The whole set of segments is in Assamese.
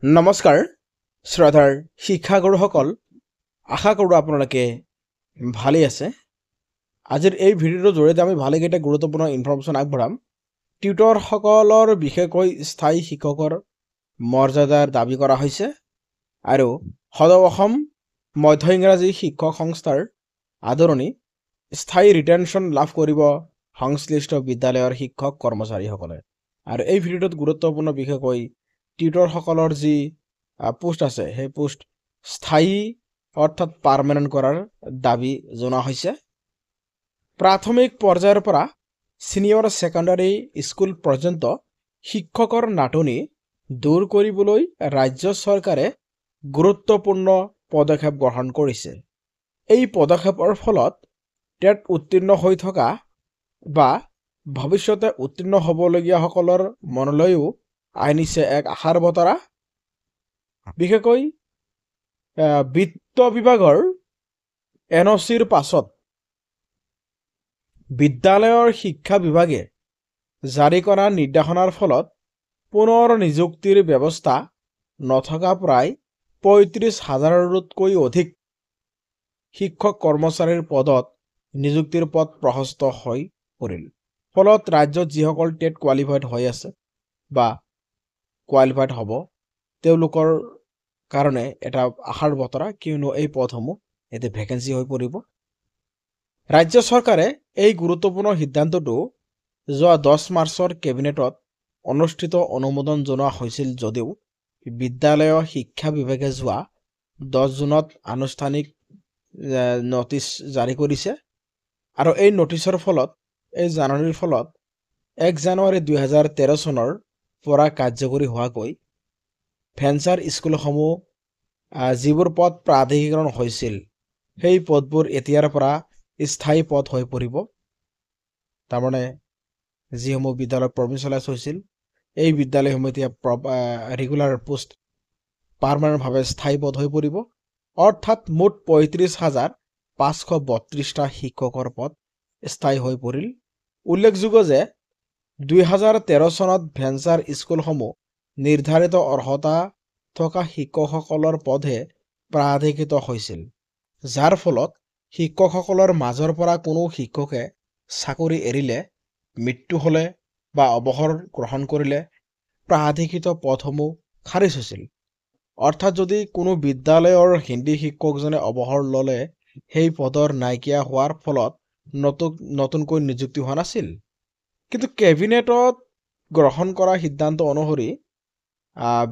নমস্কাৰ শ্ৰদ্ধাৰ শিক্ষাগুৰুসকল আশা কৰোঁ আপোনালোকে ভালেই আছে। আজিৰ এই ভিডিঅ'টোৰ জৰিয়তে আমি ভালেকেইটা গুৰুত্বপূৰ্ণ ইনফৰমেশ্যন আগবঢ়াম। টিউটৰসকলৰ বিশেষকৈ স্থায়ী শিক্ষকৰ মৰ্যাদাৰ দাবী কৰা হৈছে আৰু সদৌ অসম মধ্য ইংৰাজী শিক্ষক সংস্থাৰ আদৰণি স্থায়ী ৰিটেনশ্যন লাভ কৰিব সংশ্লিষ্ট বিদ্যালয়ৰ শিক্ষক কৰ্মচাৰীসকলে। আৰু এই ভিডিঅ'টোত গুৰুত্বপূৰ্ণ বিশেষকৈ টিউটৰসকলৰ যি পোষ্ট আছে সেই পোষ্ট স্থায়ী অৰ্থাৎ পাৰ্মানেণ্ট কৰাৰ দাবী জনোৱা হৈছে। প্ৰাথমিক পৰ্যায়ৰ পৰা ছিনিয়ৰ ছেকেণ্ডাৰী স্কুল পৰ্যন্ত শিক্ষকৰ নাটনি দূৰ কৰিবলৈ ৰাজ্য চৰকাৰে গুৰুত্বপূৰ্ণ পদক্ষেপ গ্ৰহণ কৰিছে। এই পদক্ষেপৰ ফলত টেট উত্তীৰ্ণ হৈ থকা বা ভৱিষ্যতে উত্তীৰ্ণ হ'বলগীয়াসকলৰ মনলৈও আনিছে এক আশাৰ বতৰা। বিশেষকৈ বিত্ত বিভাগৰ NOCৰ পাছত বিদ্যালয়ৰ শিক্ষা বিভাগে জাৰি কৰা নিৰ্দেশনাৰ ফলত পুনৰ নিযুক্তিৰ ব্যৱস্থা নথকা প্ৰায় ৩৫,০০০তকৈ অধিক শিক্ষক কৰ্মচাৰীৰ পদত নিযুক্তিৰ পথ প্ৰশস্ত হৈ পৰিল। ফলত ৰাজ্যত যিসকল টেট কোৱালিফাইড হৈ আছে বা কোৱালিফাইড হ'ব তেওঁলোকৰ কাৰণে এটা আশাৰ বতৰা, কিয়নো এই পদসমূহ এতিয়া ভেকেঞ্চি হৈ পৰিব। ৰাজ্য চৰকাৰে এই গুৰুত্বপূৰ্ণ সিদ্ধান্তটো যোৱা 10 মাৰ্চৰ কেবিনেটত অনুষ্ঠিত অনুমোদন জনোৱা হৈছিল যদিও বিদ্যালয় শিক্ষা বিভাগে যোৱা 10 জুনত আনুষ্ঠানিক নটিচ জাৰি কৰিছে আৰু এই নটিচৰ ফলত এই জাননীৰ ফলত 1 জানুৱাৰী 2013 চনৰ পৰা কাৰ্যকৰী হোৱাকৈ ভেঞ্চাৰ স্কুলসমূহ যিবোৰ পদ প্ৰাধিকৰণ হৈছিল সেই পদবোৰ এতিয়াৰ পৰা স্থায়ী পদ হৈ পৰিব। তাৰমানে যিসমূহ বিদ্যালয় প্ৰভিঞ্চিয়েলাইজ হৈছিল এই বিদ্যালয়সমূহ এতিয়া ৰেগুলাৰ পোষ্ট পাৰ্মানেণ্টভাৱে স্থায়ী পদ হৈ পৰিব। অৰ্থাৎ মুঠ ৩৫,৫৩২টা শিক্ষকৰ পদ স্থায়ী হৈ পৰিল। উল্লেখযোগ্য যে 2013 চনত ভেঞ্চাৰ স্কুলসমূহ নিৰ্ধাৰিত অৰ্হতা থকা শিক্ষকসকলৰ পদহে প্ৰাধিকৃত হৈছিল, যাৰ ফলত শিক্ষকসকলৰ মাজৰ পৰা কোনো শিক্ষকে চাকৰি এৰিলে, মৃত্যু হ'লে বা অৱসৰ গ্ৰহণ কৰিলে প্ৰাধিকৃত পদসমূহ খাৰিজ হৈছিল। অৰ্থাৎ যদি কোনো বিদ্যালয়ৰ হিন্দী শিক্ষকজনে অৱসৰ ল'লে সেই পদৰ নাইকিয়া হোৱাৰ ফলত নতুনকৈ নিযুক্তি হোৱা নাছিল। কিন্তু কেবিনেটত গ্ৰহণ কৰা সিদ্ধান্ত অনুসৰি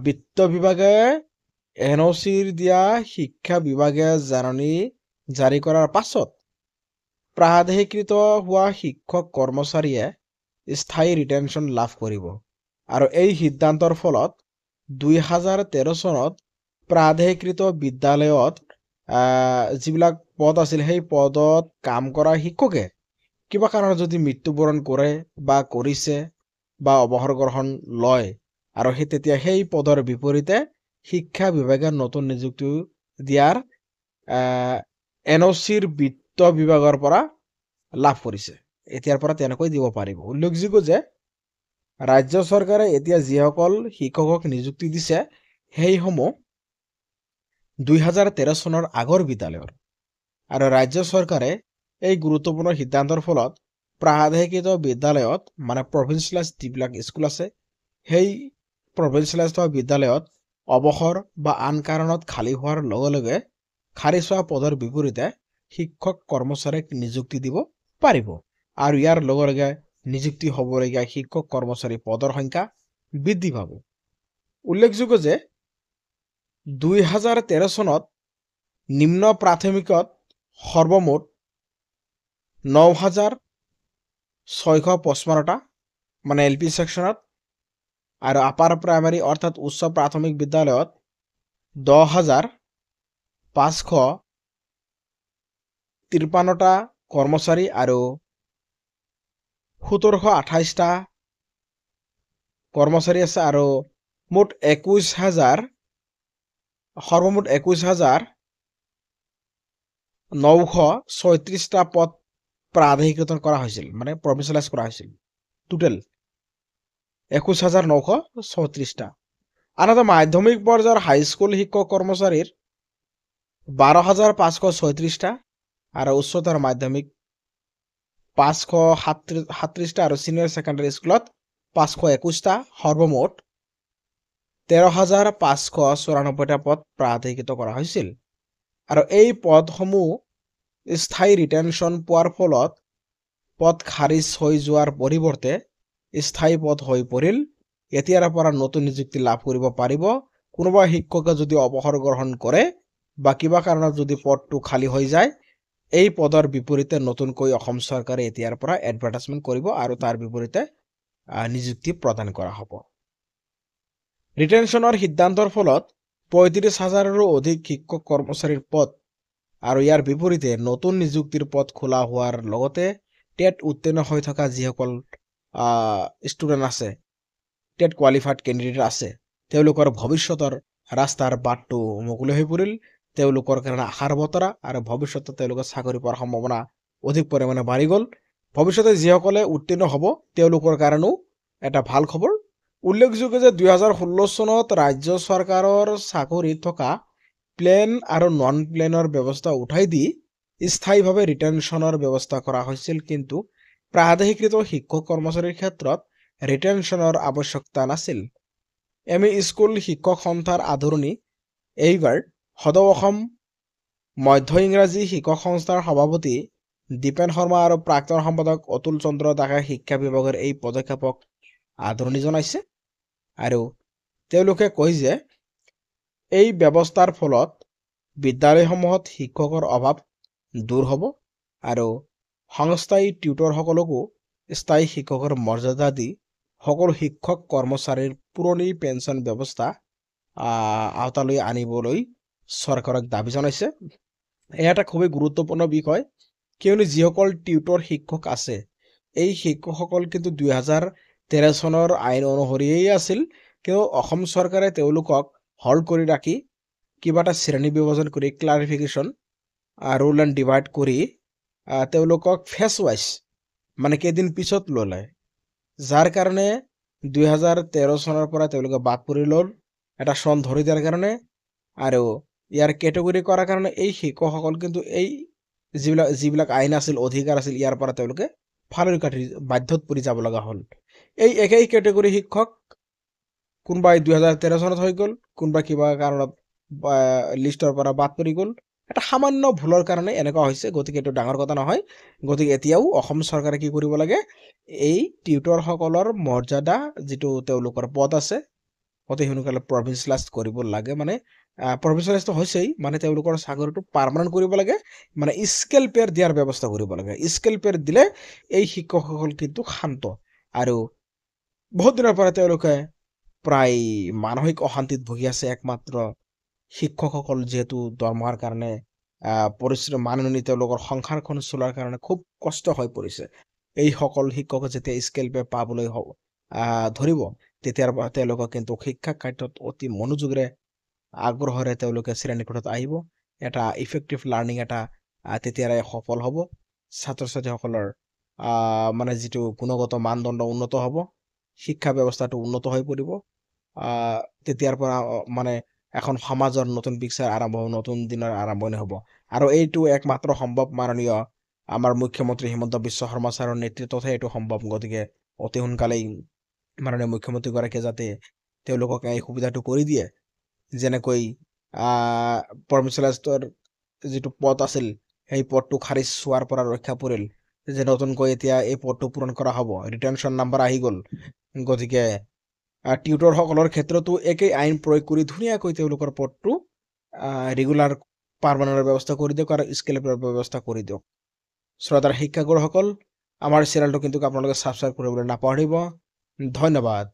বিত্ত বিভাগে NOCৰ দিয়া শিক্ষা বিভাগে জাননী জাৰি কৰাৰ পাছত প্ৰাধিকৃত হোৱা শিক্ষক কৰ্মচাৰীয়ে স্থায়ী ৰিটেনশ্যন লাভ কৰিব আৰু এই সিদ্ধান্তৰ ফলত 2013 চনত প্ৰাধিকৃত বিদ্যালয়ত যিবিলাক পদ আছিল সেই পদত কাম কৰা শিক্ষকে কিবা কাৰণত যদি মৃত্যুবৰণ কৰে বা কৰিছে বা অৱসৰ গ্ৰহণ লয় আৰু তেতিয়া সেই পদৰ বিপৰীতে শিক্ষা বিভাগে নতুন নিযুক্তি দিয়াৰ NOCৰ বিত্ত বিভাগৰ পৰা লাভ কৰিছে। এতিয়াৰ পৰা তেনেকৈ দিব পাৰিব। উল্লেখযোগ্য যে ৰাজ্য চৰকাৰে এতিয়া যিসকল শিক্ষকক নিযুক্তি দিছে সেইসমূহ 2013 চনৰ আগৰ বিদ্যালয়ৰ আৰু ৰাজ্য চৰকাৰে এই গুৰুত্বপূৰ্ণ সিদ্ধান্তৰ ফলত প্ৰাধিকৃত বিদ্যালয়ত মানে প্ৰভিঞ্চিয়েলাইজ যিবিলাক স্কুল আছে সেই প্ৰভিঞ্চিয়েলাইজ বিদ্যালয়ত অৱসৰ বা আন কাৰণত খালী হোৱাৰ লগে লগে খাৰিজ হোৱা পদৰ বিপৰীতে শিক্ষক কৰ্মচাৰীক নিযুক্তি দিব পাৰিব আৰু ইয়াৰ লগে লগে নিযুক্তি হ'বলগীয়া শিক্ষক কৰ্মচাৰী পদৰ সংখ্যা বৃদ্ধি পাব। উল্লেখযোগ্য যে 2013 চনত নিম্ন প্ৰাথমিকত সৰ্বমুঠ 9,655টা মানে LP ছেকশ্যনত আৰু আপাৰ প্ৰাইমাৰী অৰ্থাৎ উচ্চ প্ৰাথমিক বিদ্যালয়ত 10,553টা কৰ্মচাৰী আৰু 1,728টা কৰ্মচাৰী আছে আৰু মুঠ 21,936টা পদ প্ৰাধিকৃত কৰা হৈছিল, মানে প্ৰভিঞ্চিয়েলাইজ কৰা হৈছিল। টোটেল 21,936টা আনহাতে মাধ্যমিক পৰ্যায়ৰ হাইস্কুল শিক্ষক কৰ্মচাৰীৰ 12,536টা আৰু উচ্চতৰ মাধ্যমিক 537টা আৰু চিনিয়ৰ ছেকেণ্ডাৰী স্কুলত 521টা, সৰ্বমুঠ 13,594টা পদ প্ৰাধিকৃত কৰা হৈছিল। আৰু এই পদসমূহ স্থায়ী ৰিটেনশ্যন পোৱাৰ ফলত পদ খাৰিজ হৈ যোৱাৰ পৰিৱৰ্তে স্থায়ী পদ হৈ পৰিল। এতিয়াৰ পৰা নতুন নিযুক্তি লাভ কৰিব পাৰিব। কোনোবা শিক্ষকে যদি অৱসৰ গ্ৰহণ কৰে বা কিবা কাৰণত যদি পদটো খালী হৈ যায়, এই পদৰ বিপৰীতে নতুনকৈ অসম চৰকাৰে এতিয়াৰ পৰা এডভাৰটাইজমেণ্ট কৰিব আৰু তাৰ বিপৰীতে নিযুক্তি প্ৰদান কৰা হ'ব। ৰিটেনশ্যনৰ সিদ্ধান্তৰ ফলত 35,000ৰো অধিক শিক্ষক কৰ্মচাৰীৰ পদ আৰু ইয়াৰ বিপৰীতে নতুন নিযুক্তিৰ পদ খোলা হোৱাৰ লগতে টেট উত্তীৰ্ণ হৈ থকা যিসকল ষ্টুডেণ্ট আছে, টেট কোৱালিফাইড কেণ্ডিডেট আছে, তেওঁলোকৰ ভৱিষ্যতৰ ৰাস্তাৰ বাটটো মুকলি হৈ পৰিল। তেওঁলোকৰ কাৰণে আশাৰ বতৰা আৰু ভৱিষ্যতে তেওঁলোকে চাকৰি পোৱাৰ সম্ভাৱনা অধিক পৰিমাণে বাঢ়ি গ'ল। ভৱিষ্যতে যিসকলে উত্তীৰ্ণ হ'ব তেওঁলোকৰ কাৰণেও এটা ভাল খবৰ। উল্লেখযোগ্য যে 2016 চনত ৰাজ্য চৰকাৰৰ চাকৰিত থকা প্লেন আৰু নন প্লেনৰ ব্যৱস্থা উঠাই দি স্থায়ীভাৱে ৰিটেনশ্যনৰ ব্যৱস্থা কৰা হৈছিল, কিন্তু প্ৰাদেশিকৃত শিক্ষক কৰ্মচাৰীৰ ক্ষেত্ৰত ৰিটেনশ্যনৰ আৱশ্যকতা নাছিল। এম ই স্কুল শিক্ষক সন্থাৰ আদৰণি এইবাৰ সদৌ অসম মধ্য ইংৰাজী শিক্ষক সংস্থাৰ সভাপতি দীপেন শৰ্মা আৰু প্ৰাক্তন সম্পাদক অতুল চন্দ্ৰ দাসে শিক্ষা বিভাগৰ এই পদক্ষেপক আদৰণি জনাইছে আৰু তেওঁলোকে কয় যে এই ব্যৱস্থাৰ ফলত বিদ্যালয়সমূহত শিক্ষকৰ অভাৱ দূৰ হ'ব আৰু সংস্থাই টিউটৰসকলকো স্থায়ী শিক্ষকৰ মৰ্যাদা দি সকলো শিক্ষক কৰ্মচাৰীৰ পুৰণি পেঞ্চন ব্যৱস্থা আওতালৈ আনিবলৈ চৰকাৰক দাবী জনাইছে। এয়া এটা খুবেই গুৰুত্বপূৰ্ণ বিষয়, কিয়নো যিসকল টিউটৰ শিক্ষক আছে এই শিক্ষকসকল কিন্তু 2013 চনৰ আইন অনুসৰিয়েই আছিল, কিন্তু অসম চৰকাৰে তেওঁলোকক হল্ড কৰি ৰাখি কিবা এটা শ্ৰেণী বিভাজন কৰি ক্লাৰিফিকেশ্যন ৰুল এণ্ড ডিভাইড কৰি তেওঁলোকক ফেচ ৱাইজ মানে কেইদিন পিছত ল'লে, যাৰ কাৰণে 2013 চনৰ পৰা তেওঁলোকে বাদ পৰি ল'ল এটা চন ধৰি দিয়াৰ কাৰণে। আৰু ইয়াৰ কেটেগৰী কৰাৰ কাৰণে এই শিক্ষকসকল কিন্তু এই যিবিলাক আইন আছিল, অধিকাৰ আছিল, ইয়াৰ পৰা তেওঁলোকে ফালৰি কাটি বাধ্যত পৰি যাব লগা হ'ল। এই একেই কেটেগৰী শিক্ষক কোনোবাই 2013 চনত হৈ গ'ল, কোনোবাই কিবা কাৰণত লিষ্টৰ পৰা বাদ পৰি গ'ল। এটা সামান্য ভুলৰ কাৰণে এনেকুৱা হৈছে, গতিকে এইটো ডাঙৰ কথা নহয়। গতিকে এতিয়াও অসম চৰকাৰে কি কৰিব লাগে, এই টিউটৰসকলৰ মৰ্যাদা যিটো তেওঁলোকৰ পদ আছে অতি সোনকালে প্ৰভিঞ্চিয়েলাইজ কৰিব লাগে। মানে প্ৰভিঞ্চিয়েলাইজ হৈছেই, মানে তেওঁলোকৰ চাকৰিটো পাৰ্মানেণ্ট কৰিব লাগে, মানে স্কেল পেয়াৰ দিয়াৰ ব্যৱস্থা কৰিব লাগে। স্কেল পেয়াৰ দিলে এই শিক্ষকসকল কিন্তু শান্ত আৰু বহুত দিনৰ পৰা তেওঁলোকে প্ৰায় মানসিক অশান্তিত ভুগি আছে। একমাত্ৰ শিক্ষকসকল যিহেতু দৰমহাৰ কাৰণে পৰিশ্ৰম মাননি তেওঁলোকৰ সংসাৰখন চলাৰ কাৰণে খুব কষ্ট হৈ পৰিছে। এইসকল শিক্ষকে যেতিয়া স্কেল পে পাবলৈ ধৰিব, তেতিয়াৰ পৰা তেওঁলোকক কিন্তু শিক্ষা কাৰ্যত অতি মনোযোগেৰে আগ্ৰহেৰে তেওঁলোকে শ্ৰেণীকোঠাত আহিব। এটা ইফেক্টিভ লাৰ্ণিং এটা তেতিয়াৰে সফল হ'ব। ছাত্ৰ ছাত্ৰীসকলৰ মানে যিটো গুণগত মানদণ্ড উন্নত হ'ব, শিক্ষা ব্যৱস্থাটো উন্নত হৈ পৰিব। তেতিয়াৰ পৰা মানে এখন সমাজৰ নতুন পিকচাৰ আৰম্ভ হ'ব, নতুন দিনৰ আৰম্ভণি হ'ব। আৰু এইটো একমাত্ৰ সম্ভৱ মাননীয় আমাৰ মুখ্যমন্ত্ৰী হিমন্ত বিশ্ব শৰ্মা ছাৰৰ নেতৃত্বতহে এইটো সম্ভৱ। গতিকে অতি সোনকালেই মাননীয় মুখ্যমন্ত্ৰীগৰাকীয়ে যাতে তেওঁলোকক এই সুবিধাটো কৰি দিয়ে, যেনেকৈ প্ৰভিঞ্চিয়েলাইজৰ যিটো পদ আছিল সেই পদটো খাৰিজ হোৱাৰ পৰা ৰক্ষা পৰিল, যে নতুনকৈ এতিয়া এই পদটো পূৰণ কৰা হ'ব, ৰিটেনশ্যন নাম্বাৰ আহি গ'ল। গতিকে টিউটৰসকলৰ ক্ষেত্ৰতো একেই আইন প্ৰয়োগ কৰি ধুনীয়াকৈ তেওঁলোকৰ পদটো ৰেগুলাৰ পাৰ্মানেণ্টৰ ব্যৱস্থা কৰি দিয়ক আৰু স্কেলৰ ব্যৱস্থা কৰি দিয়ক। শ্ৰোতাৰ শিক্ষাগুৰুসকল, আমাৰ চেনেলটো কিন্তু আপোনালোকে ছাবস্ক্ৰাইব কৰিবলৈ নাপাহৰিব। ধন্যবাদ।